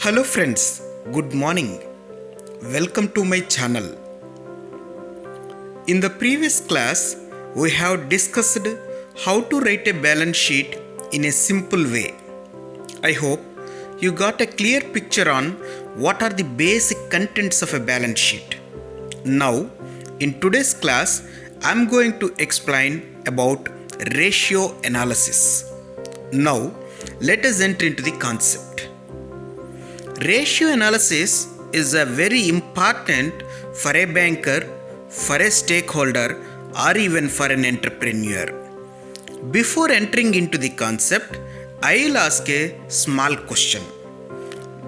Hello friends, good morning. Welcome to my channel. In the previous class, we have discussed how to write a balance sheet in a simple way. I hope you got a clear picture on what are the basic contents of a balance sheet. Now, in today's class, I'm going to explain about ratio analysis. Now, let us enter into the concept. Ratio analysis is a very important for a banker, for a stakeholder, or even for an entrepreneur. Before entering into the concept, I'll ask a small question.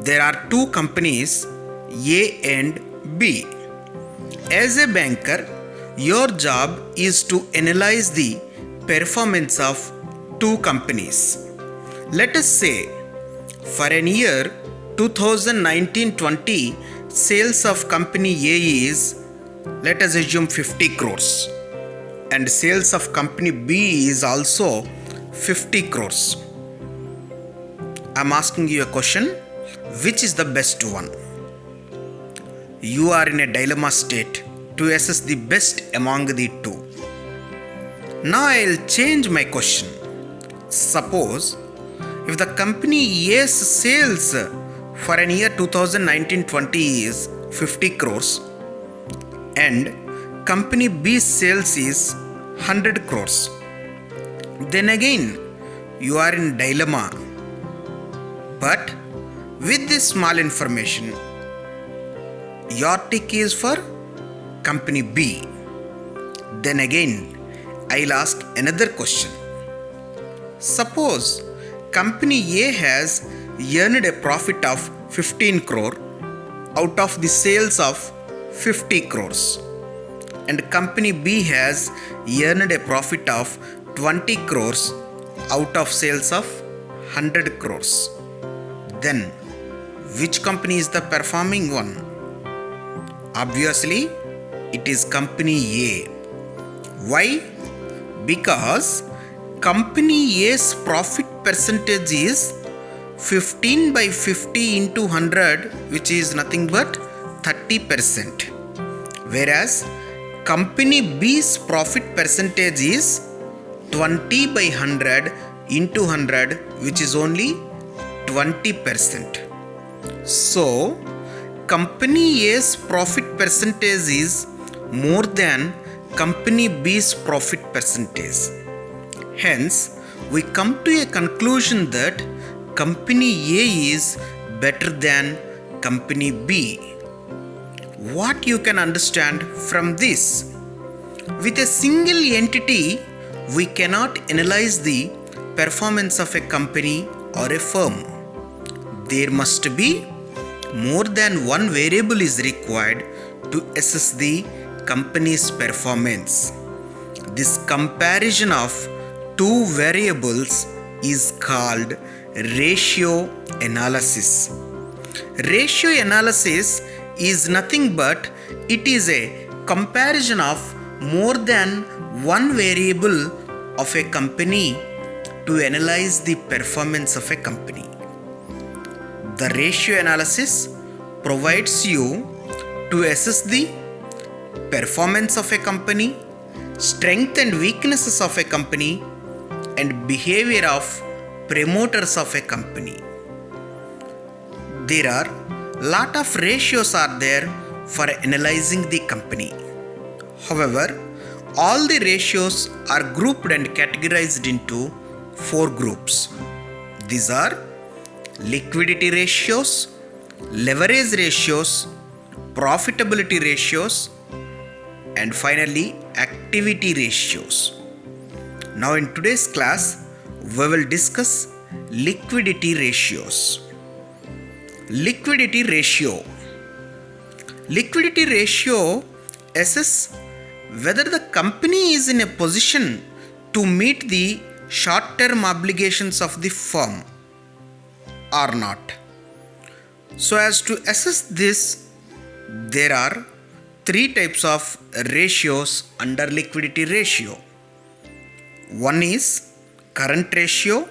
There are two companies, A and B. As a banker, your job is to analyze the performance of two companies. Let us say, for an year 2019-20, sales of company A is, let us assume 50 crores, and sales of company B is also 50 crores. I'm asking you a question, which is the best one? You are in a dilemma state to assess the best among the two. Now I'll change my question. Suppose if the company A's sales for an year 2019-20 is 50 crores and company B's sales is 100 crores, then again you are in dilemma. But with this small information, your tick is for company B. Then again I'll ask another question. Suppose company A has earned a profit of 15 crore out of the sales of 50 crores and company B has earned a profit of 20 crores out of sales of 100 crores. Then which company is the performing one? Obviously it is company A. Why? Because company A's profit percentage is 15 by 50 into 100, which is nothing but 30%. Whereas company B's profit percentage is 20 by 100 into 100, which is only 20%. So, company A's profit percentage is more than company B's profit percentage. Hence, we come to a conclusion that company A is better than company B. What you can understand from this? With a single entity, we cannot analyze the performance of a company or a firm. There must be more than one variable is required to assess the company's performance. This comparison of two variables is called ratio analysis. Ratio analysis is nothing but it is a comparison of more than one variable of a company to analyze the performance of a company. The ratio analysis provides you to assess the performance of a company, strength and weaknesses of a company, and behavior of promoters of a company. There are lot of ratios are there for analyzing the company. However, all the ratios are grouped and categorized into four groups. These are liquidity ratios, leverage ratios, profitability ratios, and finally activity ratios. Now in today's class, we will discuss liquidity ratios. Liquidity ratio. Liquidity ratio assesses whether the company is in a position to meet the short-term obligations of the firm or not. So as to assess this, there are three types of ratios under liquidity ratio. One is current ratio,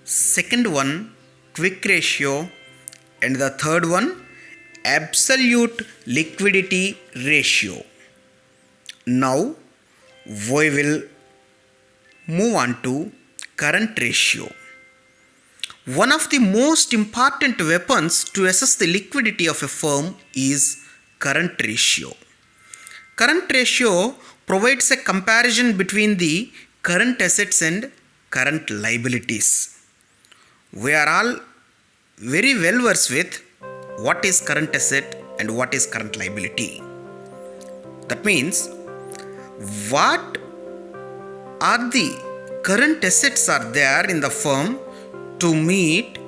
second one quick ratio, And the third one, absolute liquidity ratio. Now we will move on to current ratio. One of the most important weapons to assess the liquidity of a firm is current ratio. Current ratio provides a comparison between the current assets and current liabilities. We are all very well versed with what is current asset and what is current liability. That means what are the current assets are there in the firm to meet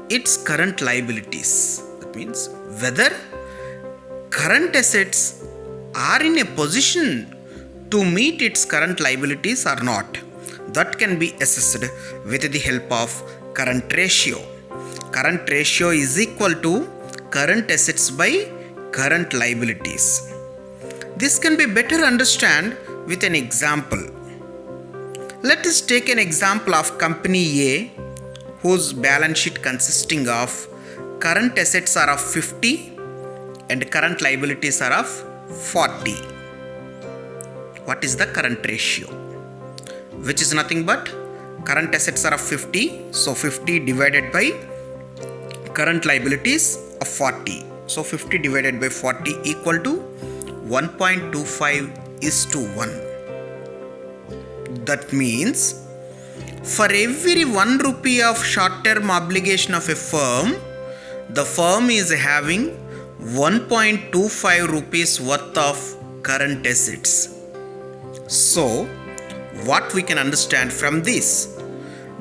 its current liabilities. That means whether current assets are in a position to meet its current liabilities or not. That can be assessed with the help of current ratio. Current ratio is equal to current assets by current liabilities. This can be better understood with an example. Let us take an example of company A, whose balance sheet consisting of current assets are of 50 and current liabilities are of 40. What is the current ratio? Which is nothing but current assets are of 50, so 50 divided by current liabilities of 40. So 50 divided by 40 equal to 1.25:1. That means for every 1 rupee of short-term obligation of a firm, the firm is having 1.25 rupees worth of current assets. So, what we can understand from this?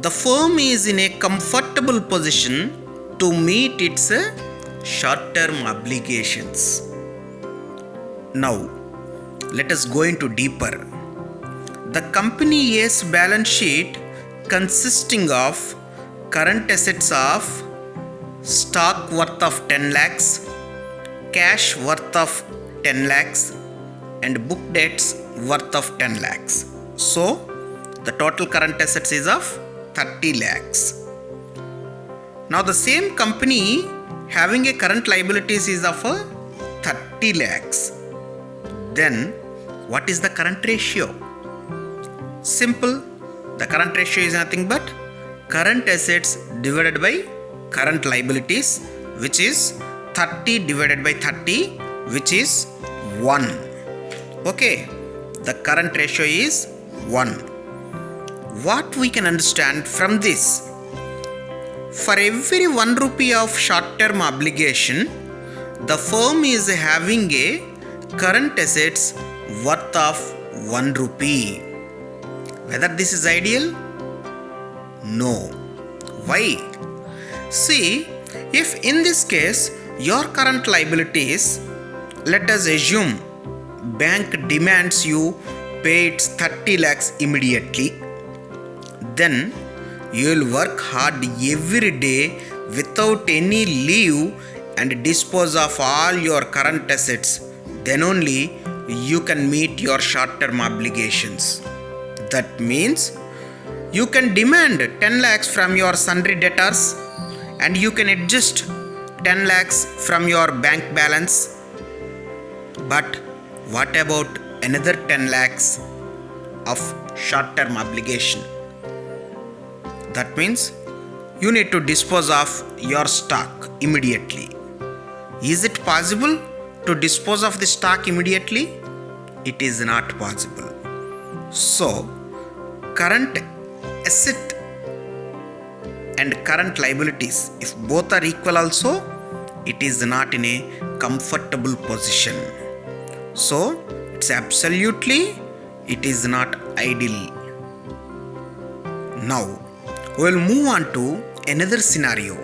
The firm is in a comfortable position to meet its short-term obligations. Now, let us go into deeper. The company A's balance sheet consisting of current assets of stock worth of 10 lakhs, cash worth of 10 lakhs and book debts worth of 10 lakhs. So, the total current assets is of 30 lakhs. Now, the same company having a current liabilities is of 30 lakhs. Then, what is the current ratio? Simple. The current ratio is nothing but current assets divided by current liabilities, which is 30 divided by 30, which is 1. Okay, the current ratio is 1. What we can understand from this? For every 1 rupee of short-term obligation, the firm is having a current assets worth of 1 rupee. Whether this is ideal? No. Why? See, if in this case your current liabilities, let us assume bank demands you pay its 30 lakhs immediately, then you will work hard every day without any leave and dispose of all your current assets. Then only you can meet your short-term obligations. That means you can demand 10 lakhs from your sundry debtors and you can adjust 10 lakhs from your bank balance. But what about another 10 lakhs of short-term obligation? That means you need to dispose of your stock immediately. Is it possible to dispose of the stock immediately? It is not possible. So, current asset and current liabilities, if both are equal also, it is not in a comfortable position. So, it's absolutely, it is not ideal. Now, we will move on to another scenario.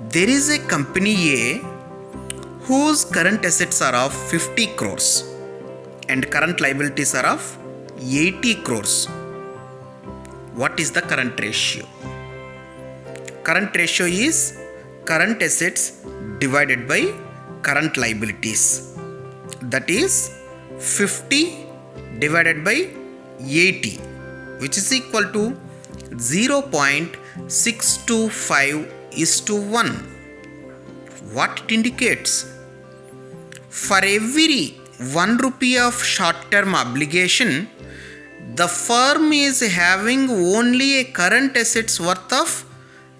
There is a company A whose current assets are of 50 crores and current liabilities are of 80 crores. What is the current ratio? Current ratio is current assets divided by current liabilities. That is 50 divided by 80, which is equal to 0.625:1. What it indicates? For every 1 rupee of short-term obligation, the firm is having only a current assets worth of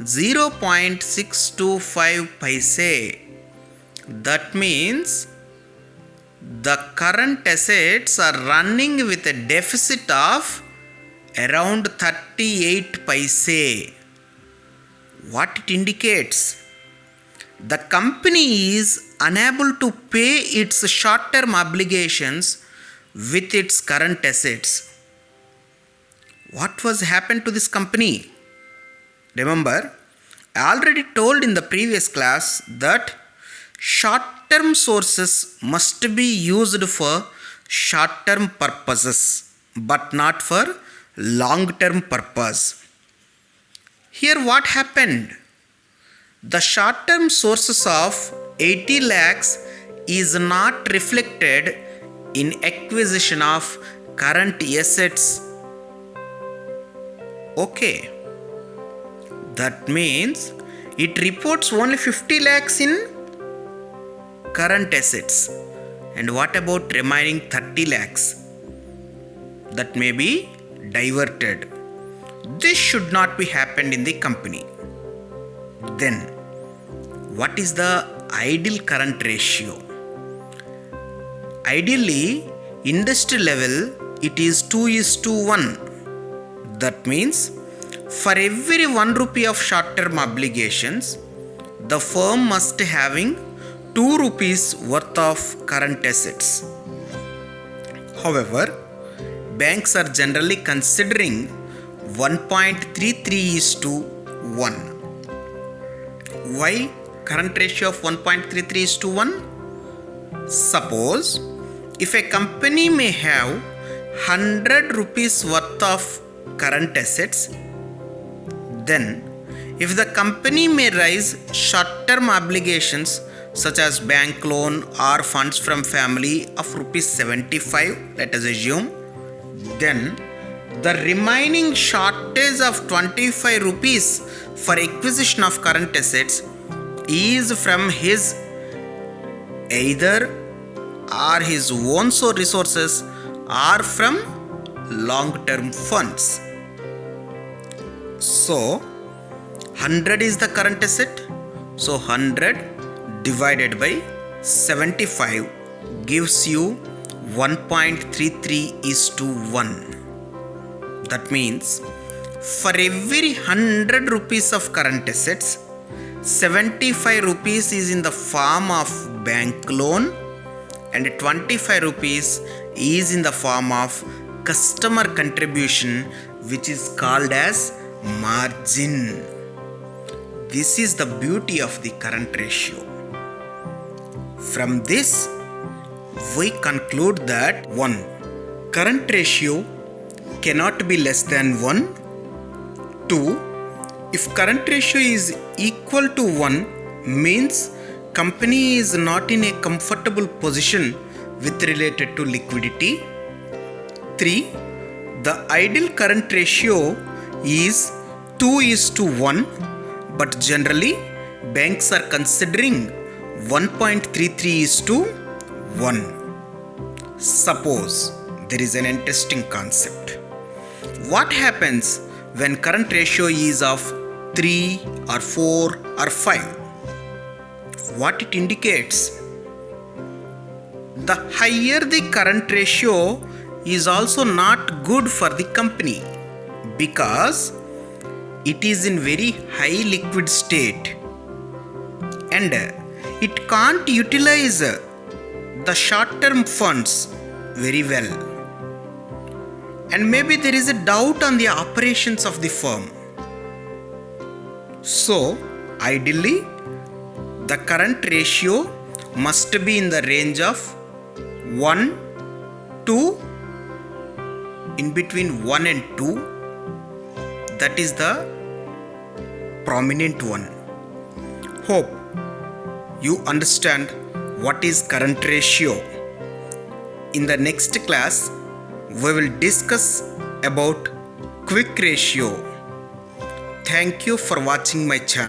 0.625 paise. That means the current assets are running with a deficit of around 38 paise. What it indicates? The company is unable to pay its short-term obligations with its current assets. What was happened to this company? Remember, I already told in the previous class that short-term sources must be used for short-term purposes but not for long-term purpose. Here what happened? The short-term sources of 80 lakhs is not reflected in acquisition of current assets. Okay. That means it reports only 50 lakhs in current assets. And what about remaining 30 lakhs? That may be diverted. This should not be happened in the company. Then, what is the ideal current ratio? Ideally, industry level, it is 2:1. That means, for every 1 rupee of short-term obligations, the firm must having 2 rupees worth of current assets. However, banks are generally considering 1.33:1. Why current ratio of 1.33:1? Suppose if a company may have 100 rupees worth of current assets, then if the company may raise short-term obligations such as bank loan or funds from family of rupees 75, let us assume, then the remaining shortage of 25 rupees for acquisition of current assets is from his either or his own resources or from long-term funds. So 100 is the current asset. So 100 divided by 75 gives you 1.33:1. That means for every 100 rupees of current assets, 75 rupees is in the form of bank loan and 25 rupees is in the form of customer contribution, which is called as margin. This is the beauty of the current ratio. From this, we conclude that 1. Current ratio cannot be less than 1. 2. If current ratio is equal to 1, means company is not in a comfortable position with related to liquidity. 3. The ideal current ratio is 2:1, but generally banks are considering 1.33:1. Suppose there is an interesting concept. What happens when current ratio is of 3 or 4 or 5? What it indicates? The higher the current ratio is also not good for the company because it is in very high liquid state and it can't utilize the short-term funds very well. And maybe there is a doubt on the operations of the firm. So, ideally, the current ratio must be in the range of 1 to in between 1 and 2. That is the prominent one. Hope you understand what is current ratio. In the next class, we will discuss about quick ratio. Thank you for watching my channel.